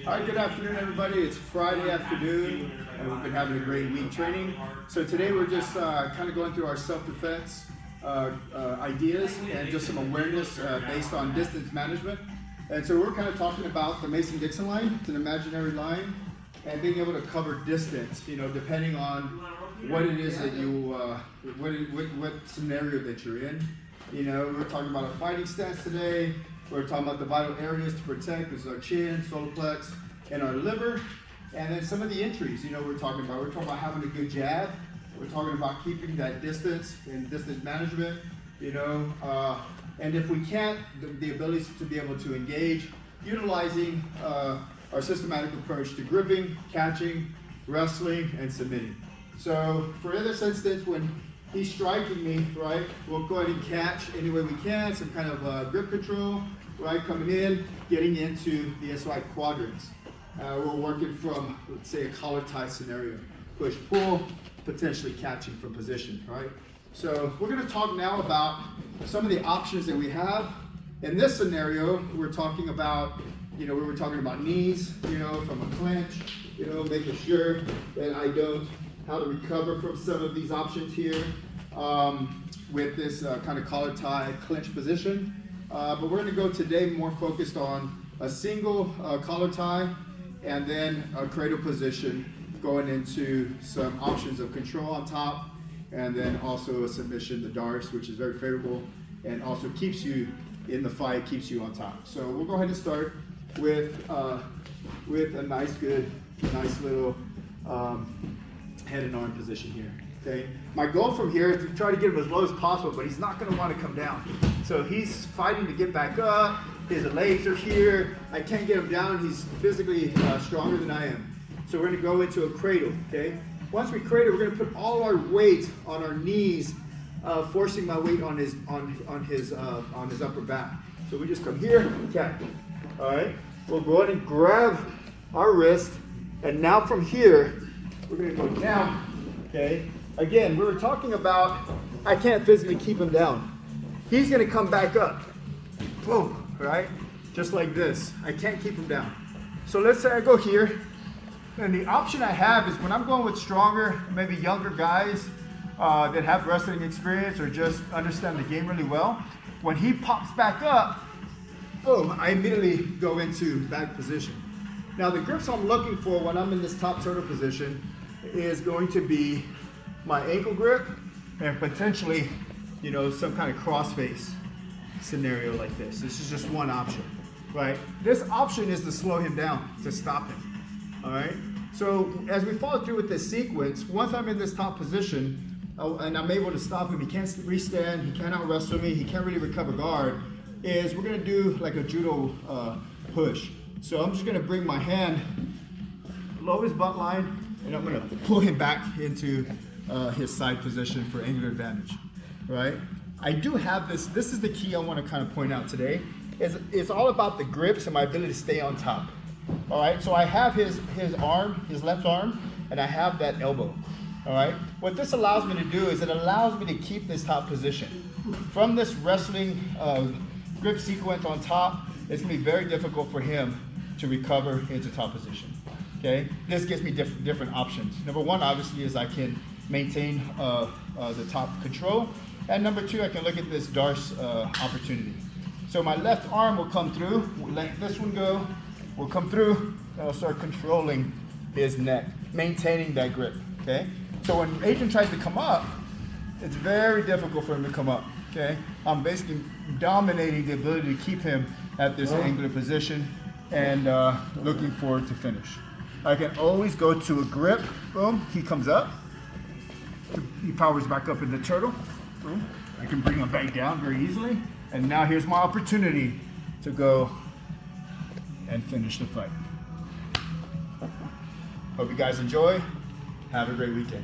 All right, good afternoon, everybody. It's Friday afternoon, and we've been having a great week training. So today we're just kind of going through our self-defense ideas and just some awareness based on distance management. And so we're kind of talking about the Mason-Dixon line. It's an imaginary line, and being able to cover distance, you know, depending on what it is that you, what scenario that you're in. You know, we're talking about a fighting stance today. We're talking about the vital areas to protect, is our chin, solar plex, and our liver. And then some of the entries, you know, we're talking about having a good jab. We're talking about keeping that distance and distance management, you know. And if we can't, the ability to be able to engage, utilizing our systematic approach to gripping, catching, wrestling, and submitting. So for this instance, when he's striking me, right, we'll go ahead and catch any way we can, some kind of grip control, right, coming in, getting into the SY quadrants. We're working from, let's say, a collar tie scenario. Push, pull, potentially catching from position, right? So we're gonna talk now about some of the options that we have. In this scenario, we're talking about, you know, we were talking about knees, you know, from a clinch, you know, making sure that I don't, how to recover from some of these options here with this kind of collar tie clinch position. But we're gonna go today more focused on a single collar tie and then a cradle position, going into some options of control on top, and then also a submission, the darts, which is very favorable and also keeps you in the fight, keeps you on top. So we'll go ahead and start with a nice little head and arm position here. Okay. My goal from here is to try to get him as low as possible, but he's not going to want to come down. So he's fighting to get back up. His legs are here. I can't get him down. He's physically stronger than I am. So we're going to go into a cradle. Okay. Once we cradle, we're going to put all our weight on our knees, forcing my weight on his upper back. So we just come here, tap. All right. We'll go ahead and grab our wrist, and now from here, we're going to go down. Okay. Again, we were talking about I can't physically keep him down. He's going to come back up. Boom, right? Just like this. I can't keep him down. So let's say I go here, and the option I have is when I'm going with stronger, maybe younger guys that have wrestling experience or just understand the game really well, when he pops back up, boom, I immediately go into back position. Now the grips I'm looking for when I'm in this top turtle position is going to be my ankle grip and potentially, you know, some kind of crossface scenario like this. This is just one option, right? This option is to slow him down, to stop him, all right? So as we follow through with this sequence, once I'm in this top position and I'm able to stop him, he can't restand, he cannot wrestle me, he can't really recover guard, is we're gonna do like a judo push. So I'm just gonna bring my hand below his butt line, and I'm gonna pull him back into his side position for angular advantage, right? I do have this is the key I wanna kind of point out today, is it's all about the grips and my ability to stay on top, all right? So I have his arm, his left arm, and I have that elbow, all right? What this allows me to do is it allows me to keep this top position. From this wrestling grip sequence on top, it's gonna be very difficult for him to recover into top position. Okay, this gives me different options. Number one, obviously, is I can maintain the top control, and number two, I can look at this darce opportunity. So my left arm will come through, we'll let this one go, we'll come through, and I'll start controlling his neck, maintaining that grip. Okay, so when Adrian tries to come up, it's very difficult for him to come up. Okay, I'm basically dominating the ability to keep him at this angular position and looking forward to finish. I can always go to a grip, boom, he comes up, he powers back up in the turtle, boom. I can bring him back down very easily, and now here's my opportunity to go and finish the fight. Hope you guys enjoy, have a great weekend.